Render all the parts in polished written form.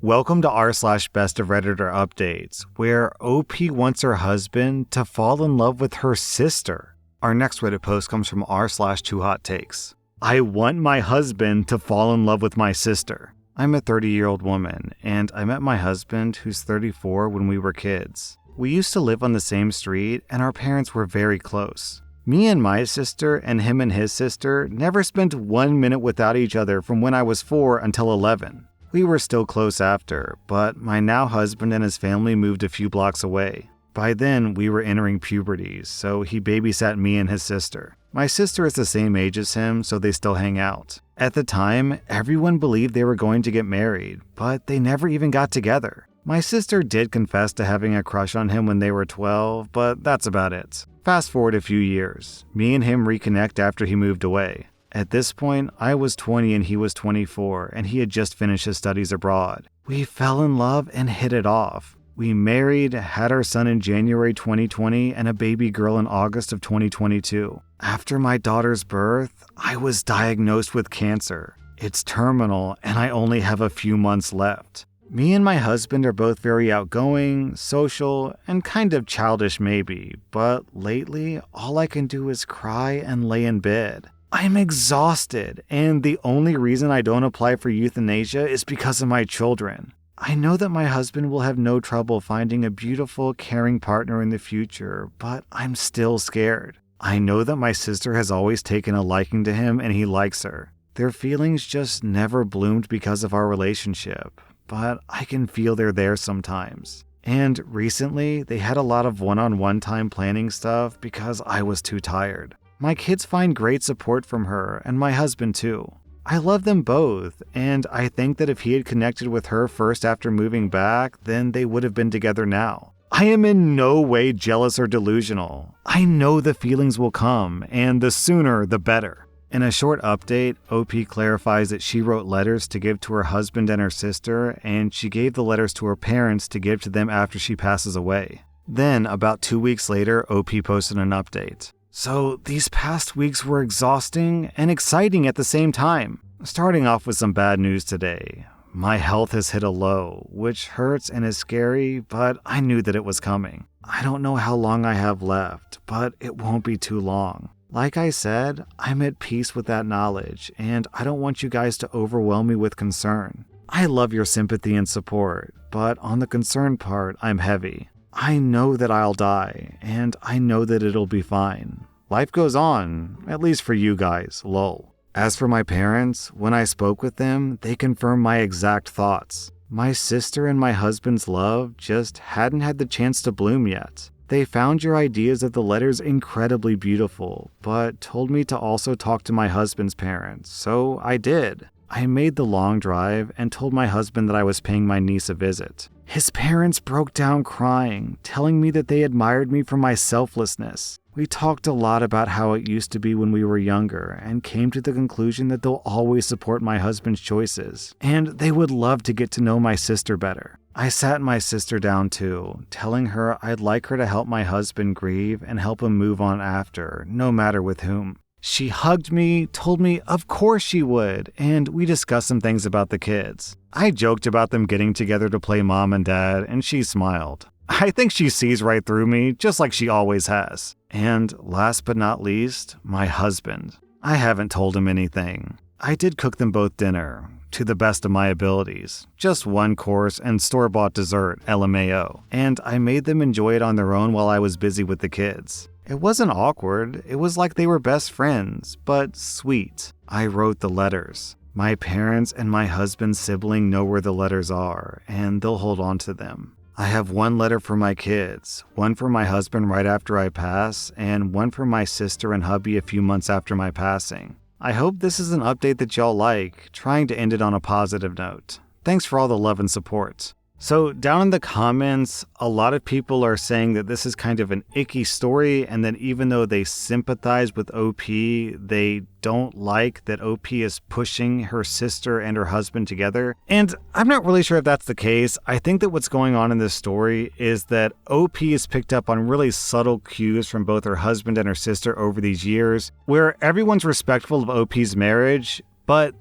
Welcome to rSlash Best of Redditor Updates, where OP wants her husband to fall in love with her sister. Our next Reddit post comes from rSlash 2HotTakes. I want my husband to fall in love with my sister. I'm a 30-year-old woman, and I met my husband, who's 34, when we were kids. We used to live on the same street, and our parents were very close. Me and my sister and him and his sister never spent 1 minute without each other from when I was 4 until 11. We were still close after, but my now husband and his family moved a few blocks away. By then, we were entering puberty, so he babysat me and his sister. My sister is the same age as him, so they still hang out. At the time, everyone believed they were going to get married, but they never even got together. My sister did confess to having a crush on him when they were 12, but that's about it. Fast forward a few years, me and him reconnect after he moved away. At this point, I was 20 and he was 24, and he had just finished his studies abroad. We fell in love and hit it off. We married, had our son in January 2020, and a baby girl in August of 2022. After my daughter's birth, I was diagnosed with cancer. It's terminal, and I only have a few months left. Me and my husband are both very outgoing, social, and kind of childish maybe, but lately, all I can do is cry and lay in bed. I'm exhausted, and the only reason I don't apply for euthanasia is because of my children. I know that my husband will have no trouble finding a beautiful, caring partner in the future, but I'm still scared. I know that my sister has always taken a liking to him and he likes her. Their feelings just never bloomed because of our relationship, but I can feel they're there sometimes. And recently, they had a lot of one-on-one time planning stuff because I was too tired. My kids find great support from her, and my husband too. I love them both, and I think that if he had connected with her first after moving back, then they would have been together now. I am in no way jealous or delusional. I know the feelings will come, and the sooner the better. In a short update, OP clarifies that she wrote letters to give to her husband and her sister, and she gave the letters to her parents to give to them after she passes away. Then, about 2 weeks later, OP posted an update. So these past weeks were exhausting and exciting at the same time. Starting off with some bad news today. My health has hit a low, which hurts and is scary, but I knew that it was coming. I don't know how long I have left, but it won't be too long. Like I said, I'm at peace with that knowledge, and I don't want you guys to overwhelm me with concern. I love your sympathy and support, but on the concern part, I'm heavy. I know that I'll die, and I know that it'll be fine. Life goes on, at least for you guys, lol. As for my parents, when I spoke with them, they confirmed my exact thoughts. My sister and my husband's love just hadn't had the chance to bloom yet. They found your ideas of the letters incredibly beautiful, but told me to also talk to my husband's parents, so I did. I made the long drive and told my husband that I was paying my niece a visit. His parents broke down crying, telling me that they admired me for my selflessness. We talked a lot about how it used to be when we were younger and came to the conclusion that they'll always support my husband's choices, and they would love to get to know my sister better. I sat my sister down too, telling her I'd like her to help my husband grieve and help him move on after, no matter with whom. She hugged me, told me of course she would, and we discussed some things about the kids. I joked about them getting together to play mom and dad, and she smiled. I think she sees right through me, just like she always has. And last but not least, my husband. I haven't told him anything. I did cook them both dinner, to the best of my abilities. Just one course and store-bought dessert, LMAO. And I made them enjoy it on their own while I was busy with the kids. It wasn't awkward, it was like they were best friends, but sweet. I wrote the letters. My parents and my husband's sibling know where the letters are, and they'll hold on to them. I have one letter for my kids, one for my husband right after I pass, and one for my sister and hubby a few months after my passing. I hope this is an update that y'all like, trying to end it on a positive note. Thanks for all the love and support. So down in the comments, a lot of people are saying that this is kind of an icky story, and that even though they sympathize with OP, they don't like that OP is pushing her sister and her husband together. And I'm not really sure if that's the case. I think that what's going on in this story is that OP has picked up on really subtle cues from both her husband and her sister over these years, where everyone's respectful of OP's marriage, But,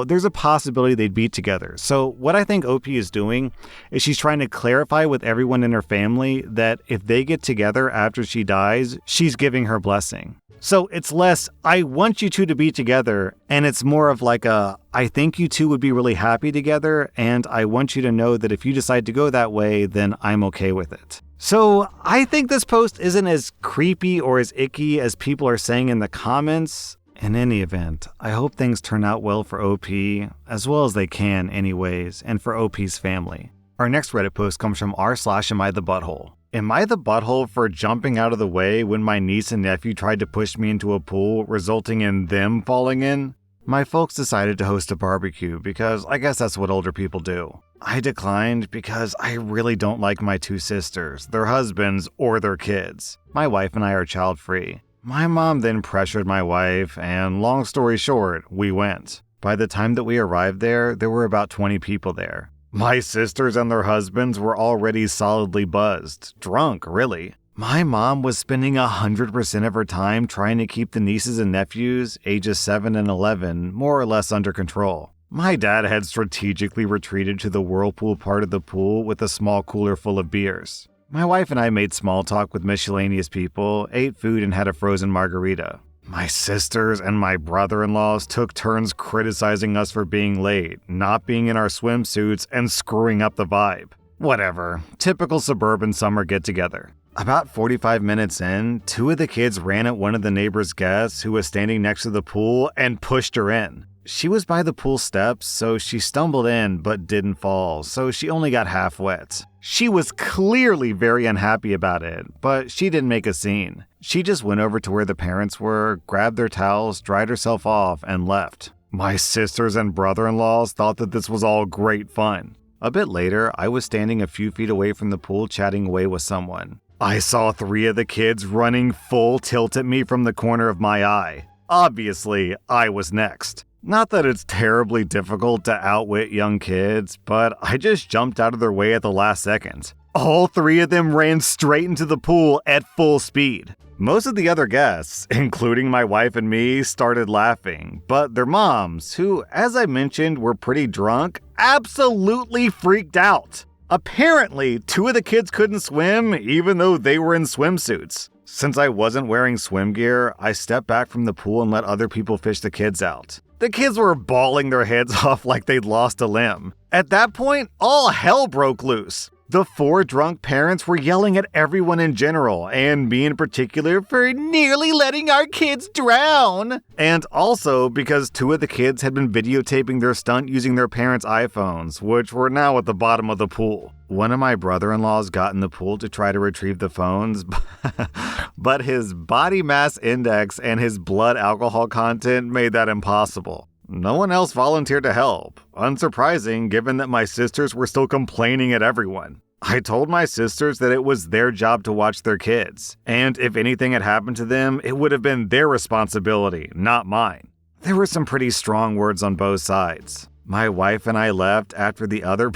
there's a possibility they'd be together. So what I think OP is doing is she's trying to clarify with everyone in her family that if they get together after she dies, she's giving her blessing. So it's less, I want you two to be together, and it's more of like I think you two would be really happy together, and I want you to know that if you decide to go that way, then I'm okay with it. So I think this post isn't as creepy or as icky as people are saying in the comments. In any event, I hope things turn out well for OP, as well as they can anyways, and for OP's family. Our next Reddit post comes from rSlash Am I the Butthole? Am I the butthole for jumping out of the way when my niece and nephew tried to push me into a pool, resulting in them falling in? My folks decided to host a barbecue because I guess that's what older people do. I declined because I really don't like my two sisters, their husbands, or their kids. My wife and I are child-free. My mom then pressured my wife, and long story short, we went. By the time that we arrived there were about 20 people there. My sisters and their husbands were already solidly buzzed. Drunk, really. My mom was spending 100% of her time trying to keep the nieces and nephews, ages 7 and 11, more or less under control. My dad had strategically retreated to the whirlpool part of the pool with a small cooler full of beers. My wife and I made small talk with miscellaneous people, ate food, and had a frozen margarita. My sisters and my brother-in-laws took turns criticizing us for being late, not being in our swimsuits, and screwing up the vibe. Whatever. Typical suburban summer get-together. About 45 minutes in, two of the kids ran at one of the neighbor's guests who was standing next to the pool and pushed her in. She was by the pool steps, so she stumbled in but didn't fall, so she only got half wet. She was clearly very unhappy about it, but she didn't make a scene. She just went over to where the parents were, grabbed their towels, dried herself off, and left. My sisters and brother-in-laws thought that this was all great fun. A bit later, I was standing a few feet away from the pool chatting away with someone. I saw 3 of the kids running full tilt at me from the corner of my eye. Obviously, I was next. Not that it's terribly difficult to outwit young kids, but I just jumped out of their way at the last second. All 3 of them ran straight into the pool at full speed. Most of the other guests, including my wife and me, started laughing, but their moms, who, as I mentioned, were pretty drunk, absolutely freaked out. Apparently, 2 of the kids couldn't swim, even though they were in swimsuits. Since I wasn't wearing swim gear, I stepped back from the pool and let other people fish the kids out. The kids were bawling their heads off like they'd lost a limb. At that point, all hell broke loose. The 4 drunk parents were yelling at everyone in general, and me in particular, for nearly letting our kids drown. And also because 2 of the kids had been videotaping their stunt using their parents' iPhones, which were now at the bottom of the pool. One of my brother-in-laws got in the pool to try to retrieve the phones, but his body mass index and his blood alcohol content made that impossible. No one else volunteered to help. Unsurprising, given that my sisters were still complaining at everyone. I told my sisters that it was their job to watch their kids, and if anything had happened to them, it would have been their responsibility, not mine. There were some pretty strong words on both sides. My wife and I left after the other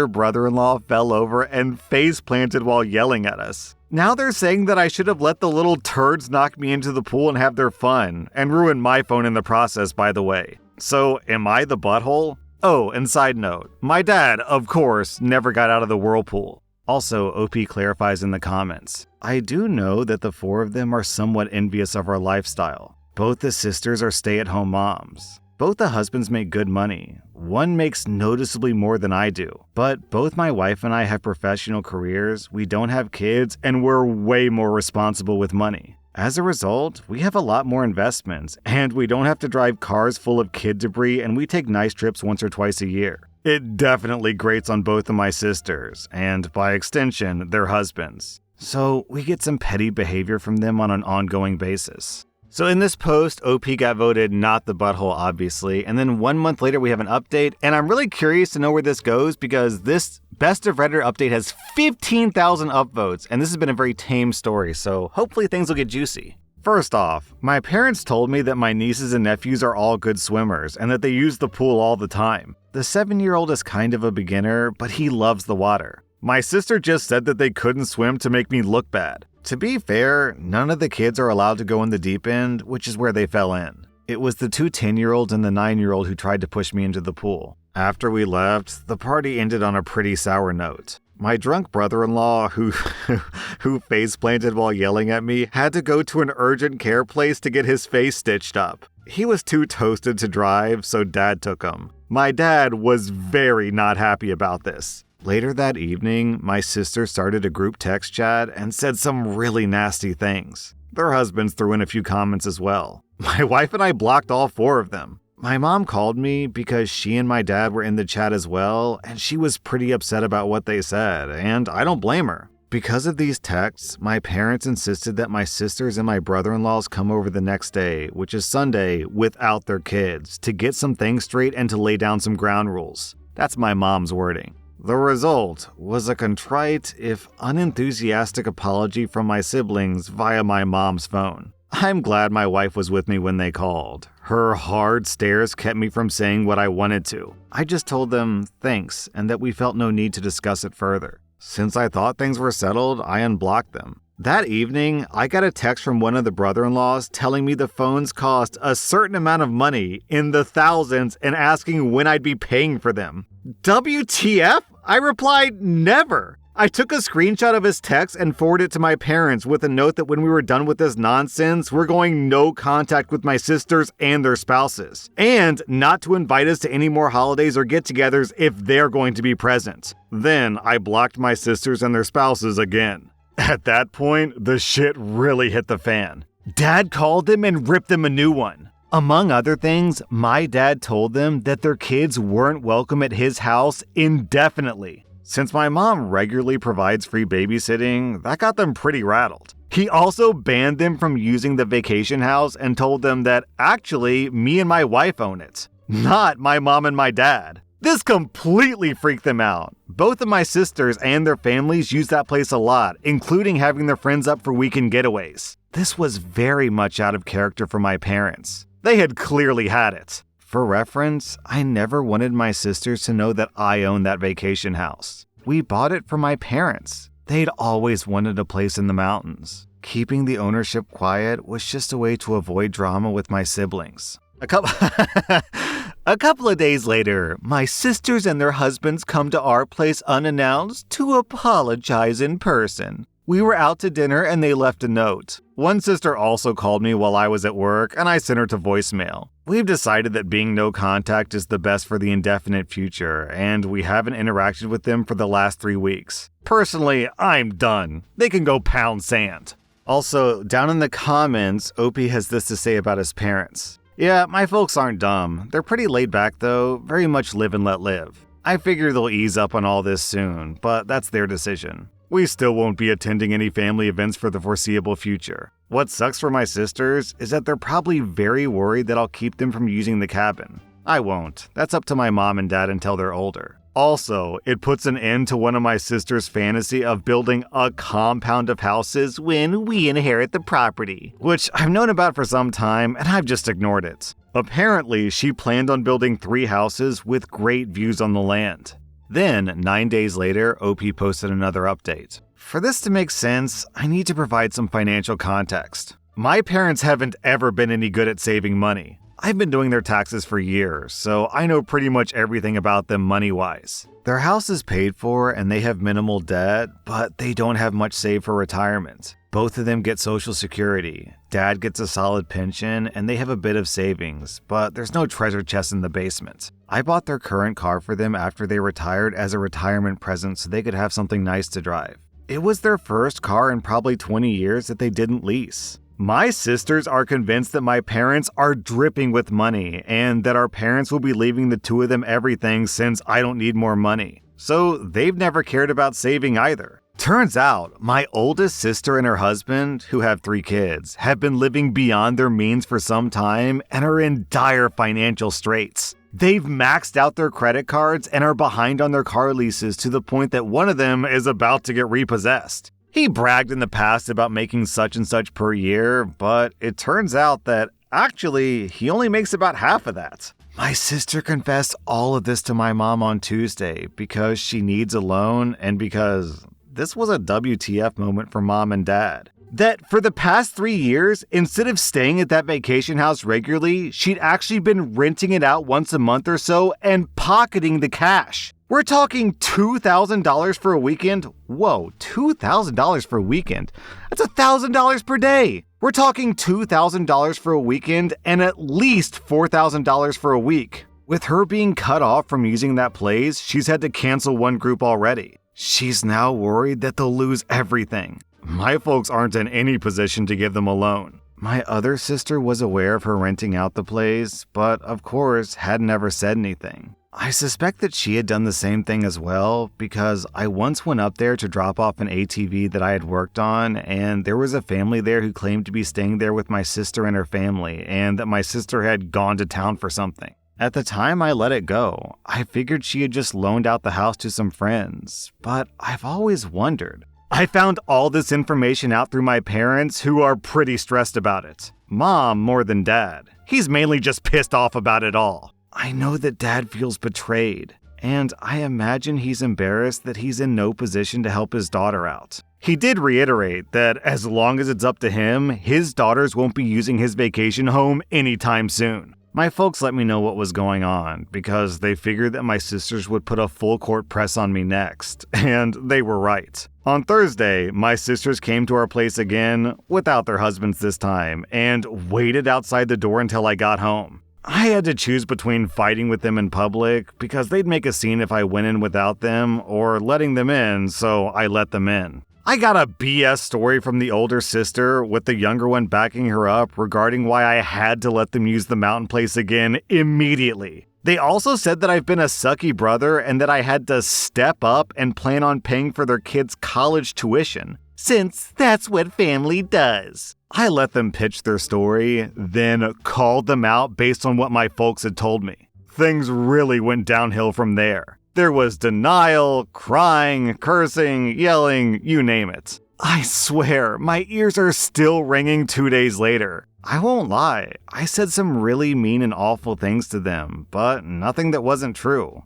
brother-in-law fell over and face planted while yelling at us. Now they're saying that I should have let the little turds knock me into the pool and have their fun, and ruin my phone in the process, by the way. So, am I the butthole? Oh, and side note, my dad, of course, never got out of the whirlpool. Also, OP clarifies in the comments, I do know that the 4 of them are somewhat envious of our lifestyle. Both the sisters are stay-at-home moms. Both the husbands make good money. One makes noticeably more than I do. But both my wife and I have professional careers, we don't have kids, and we're way more responsible with money. As a result, we have a lot more investments, and we don't have to drive cars full of kid debris, and we take nice trips once or twice a year. It definitely grates on both of my sisters, and by extension, their husbands. So we get some petty behavior from them on an ongoing basis. So in this post, OP got voted not the butthole, obviously, and then 1 month later we have an update, and I'm really curious to know where this goes because this Best of Reddit update has 15,000 upvotes, and this has been a very tame story, so hopefully things will get juicy. First off, my parents told me that my nieces and nephews are all good swimmers, and that they use the pool all the time. The 7-year-old is kind of a beginner, but he loves the water. My sister just said that they couldn't swim to make me look bad. To be fair, none of the kids are allowed to go in the deep end, which is where they fell in. It was the two 10-year-olds and the 9-year-old who tried to push me into the pool. After we left, the party ended on a pretty sour note. My drunk brother-in-law, who face-planted while yelling at me, had to go to an urgent care place to get his face stitched up. He was too toasted to drive, so Dad took him. My dad was very not happy about this. Later that evening, my sister started a group text chat and said some really nasty things. Their husbands threw in a few comments as well. My wife and I blocked all 4 of them. My mom called me because she and my dad were in the chat as well, and she was pretty upset about what they said, and I don't blame her. Because of these texts, my parents insisted that my sisters and my brother-in-laws come over the next day, which is Sunday, without their kids, to get some things straight and to lay down some ground rules. That's my mom's wording. The result was a contrite, if unenthusiastic apology from my siblings via my mom's phone. I'm glad my wife was with me when they called. Her hard stares kept me from saying what I wanted to. I just told them thanks and that we felt no need to discuss it further. Since I thought things were settled, I unblocked them. That evening, I got a text from one of the brother-in-laws telling me the phones cost a certain amount of money in the thousands and asking when I'd be paying for them. WTF? I replied, never. I took a screenshot of his text and forwarded it to my parents with a note that when we were done with this nonsense, we're going no contact with my sisters and their spouses, and not to invite us to any more holidays or get-togethers if they're going to be present. Then I blocked my sisters and their spouses again. At that point, the shit really hit the fan. Dad called them and ripped them a new one. Among other things, my dad told them that their kids weren't welcome at his house indefinitely. Since my mom regularly provides free babysitting, that got them pretty rattled. He also banned them from using the vacation house and told them that actually me and my wife own it, not my mom and my dad. This completely freaked them out. Both of my sisters and their families use that place a lot, including having their friends up for weekend getaways. This was very much out of character for my parents. They had clearly had it. For reference, I never wanted my sisters to know that I owned that vacation house. We bought it for my parents. They'd always wanted a place in the mountains. Keeping the ownership quiet was just a way to avoid drama with my siblings. A couple of days later, my sisters and their husbands come to our place unannounced to apologize in person. We were out to dinner and they left a note. One sister also called me while I was at work and I sent her to voicemail. We've decided that being no contact is the best for the indefinite future, and we haven't interacted with them for the last 3 weeks. Personally, I'm done. They can go pound sand. Also, down in the comments, Opie has this to say about his parents. Yeah, my folks aren't dumb. They're pretty laid back though, very much live and let live. I figure they'll ease up on all this soon, but that's their decision. We still won't be attending any family events for the foreseeable future. What sucks for my sisters is that they're probably very worried that I'll keep them from using the cabin. I won't. That's up to my mom and dad until they're older. Also, it puts an end to one of my sister's fantasy of building a compound of houses when we inherit the property, which I've known about for some time and I've just ignored it. Apparently, she planned on building 3 houses with great views on the land. Then, 9 days later, OP posted another update. For this to make sense, I need to provide some financial context. My parents haven't ever been any good at saving money. I've been doing their taxes for years, so I know pretty much everything about them money-wise. Their house is paid for and they have minimal debt, but they don't have much saved for retirement. Both of them get Social Security. Dad gets a solid pension and they have a bit of savings, but there's no treasure chest in the basement. I bought their current car for them after they retired as a retirement present so they could have something nice to drive. It was their first car in probably 20 years that they didn't lease. My sisters are convinced that my parents are dripping with money and that our parents will be leaving the 2 of them everything since I don't need more money. So they've never cared about saving either. Turns out, my oldest sister and her husband, who have 3 kids, have been living beyond their means for some time and are in dire financial straits. They've maxed out their credit cards and are behind on their car leases to the point that one of them is about to get repossessed. He bragged in the past about making such and such per year, but it turns out that actually he only makes about half of that. My sister confessed all of this to my mom on Tuesday because she needs a loan and because this was a WTF moment for mom and dad. that for the past 3 years, instead of staying at that vacation house regularly, she'd actually been renting it out once a month or so and pocketing the cash. We're talking $2,000 for a weekend? Whoa, $2,000 for a weekend? That's $1,000 per day. We're talking $2,000 for a weekend and at least $4,000 for a week. With her being cut off from using that place, she's had to cancel one group already. She's now worried that they'll lose everything. My folks aren't in any position to give them a loan. My other sister was aware of her renting out the place, but of course had never said anything. I suspect that she had done the same thing as well because I once went up there to drop off an ATV that I had worked on, and there was a family there who claimed to be staying there with my sister and her family, and that my sister had gone to town for something. At the time I let it go, I figured she had just loaned out the house to some friends, but I've always wondered. I found all this information out through my parents, who are pretty stressed about it. Mom more than Dad. He's mainly just pissed off about it all. I know that Dad feels betrayed, and I imagine he's embarrassed that he's in no position to help his daughter out. He did reiterate that as long as it's up to him, his daughters won't be using his vacation home anytime soon. My folks let me know what was going on because they figured that my sisters would put a full court press on me next, and they were right. On Thursday, my sisters came to our place again, without their husbands this time, and waited outside the door until I got home. I had to choose between fighting with them in public because they'd make a scene if I went in without them, or letting them in, so I let them in. I got a BS story from the older sister, with the younger one backing her up regarding why I had to let them use the mountain place again immediately. They also said that I've been a sucky brother and that I had to step up and plan on paying for their kids' college tuition, since that's what family does. I let them pitch their story, then called them out based on what my folks had told me. Things really went downhill from there. There was denial, crying, cursing, yelling, you name it. I swear, my ears are still ringing 2 days later. I won't lie, I said some really mean and awful things to them, but nothing that wasn't true.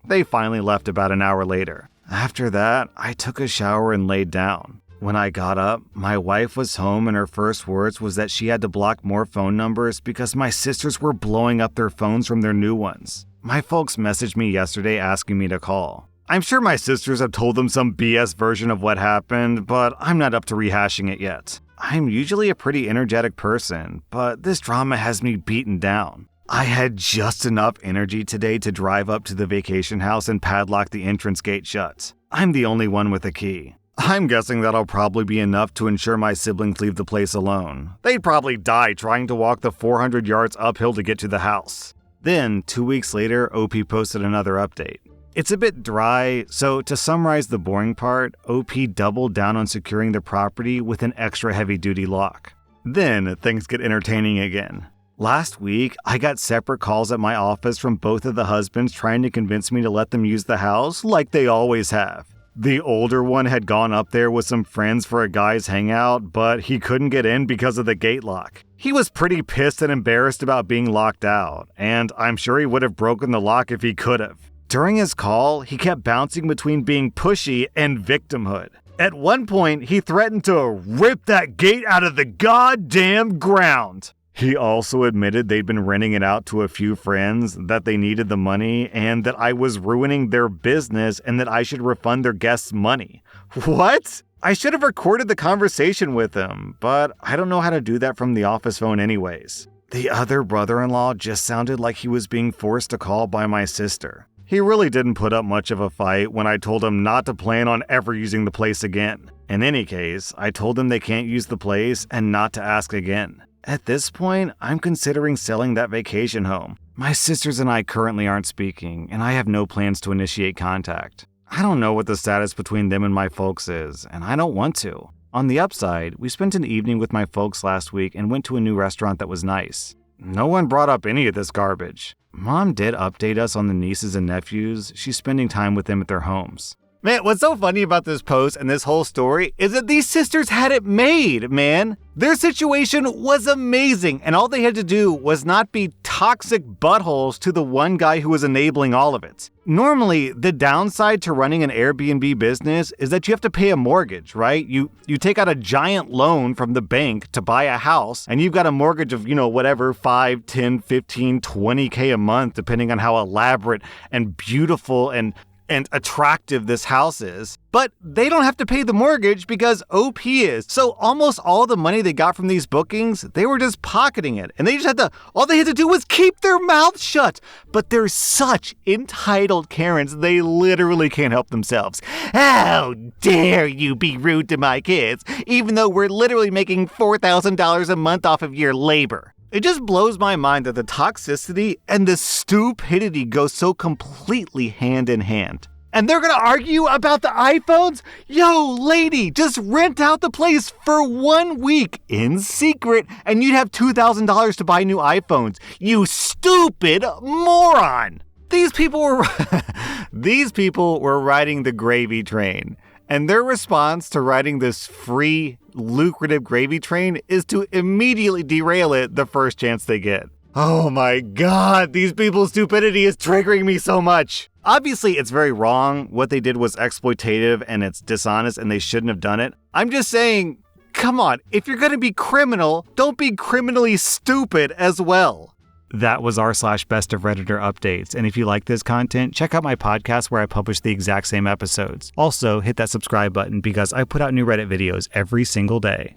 They finally left about an hour later. After that, I took a shower and laid down. When I got up, my wife was home and her first words was that she had to block more phone numbers because my sisters were blowing up their phones from their new ones. My folks messaged me yesterday asking me to call. I'm sure my sisters have told them some BS version of what happened, but I'm not up to rehashing it yet. I'm usually a pretty energetic person, but this drama has me beaten down. I had just enough energy today to drive up to the vacation house and padlock the entrance gate shut. I'm the only one with a key. I'm guessing that'll probably be enough to ensure my siblings leave the place alone. They'd probably die trying to walk the 400 yards uphill to get to the house. Then, 2 weeks later, OP posted another update. It's a bit dry, so to summarize the boring part, OP doubled down on securing the property with an extra heavy-duty lock. Then, things get entertaining again. Last week, I got separate calls at my office from both of the husbands trying to convince me to let them use the house like they always have. The older one had gone up there with some friends for a guy's hangout, but he couldn't get in because of the gate lock. He was pretty pissed and embarrassed about being locked out, and I'm sure he would have broken the lock if he could have. During his call, he kept bouncing between being pushy and victimhood. At one point, he threatened to rip that gate out of the goddamn ground. He also admitted they'd been renting it out to a few friends, that they needed the money, and that I was ruining their business and that I should refund their guests' money. What? I should have recorded the conversation with him, but I don't know how to do that from the office phone anyways. The other brother-in-law just sounded like he was being forced to call by my sister. He really didn't put up much of a fight when I told him not to plan on ever using the place again. In any case, I told him they can't use the place and not to ask again. At this point, I'm considering selling that vacation home. My sisters and I currently aren't speaking, and I have no plans to initiate contact. I don't know what the status between them and my folks is, and I don't want to. On the upside, we spent an evening with my folks last week and went to a new restaurant that was nice. No one brought up any of this garbage. Mom did update us on the nieces and nephews. She's spending time with them at their homes. Man, what's so funny about this post and this whole story is that these sisters had it made, man. Their situation was amazing, and all they had to do was not be toxic buttholes to the one guy who was enabling all of it. Normally, the downside to running an Airbnb business is that you have to pay a mortgage, right? You take out a giant loan from the bank to buy a house, and you've got a mortgage of, whatever, 5, 10, 15, 20K a month, depending on how elaborate and beautiful and attractive this house is. But they don't have to pay the mortgage because OP is. So almost all the money they got from these bookings, they were just pocketing it. And all they had to do was keep their mouth shut. But they're such entitled Karens, they literally can't help themselves. How dare you be rude to my kids, even though we're literally making $4,000 a month off of your labor. It just blows my mind that the toxicity and the stupidity go so completely hand in hand. And they're gonna argue about the iPhones? Yo, lady, just rent out the place for 1 week in secret and you'd have $2,000 to buy new iPhones. You stupid moron! These people were riding the gravy train. And their response to riding this free, lucrative gravy train is to immediately derail it the first chance they get. Oh my God, these people's stupidity is triggering me so much. Obviously, it's very wrong. What they did was exploitative and it's dishonest and they shouldn't have done it. I'm just saying, come on, if you're gonna be criminal, don't be criminally stupid as well. That was r/Best of Redditor updates. And if you like this content, check out my podcast where I publish the exact same episodes. Also, hit that subscribe button because I put out new Reddit videos every single day.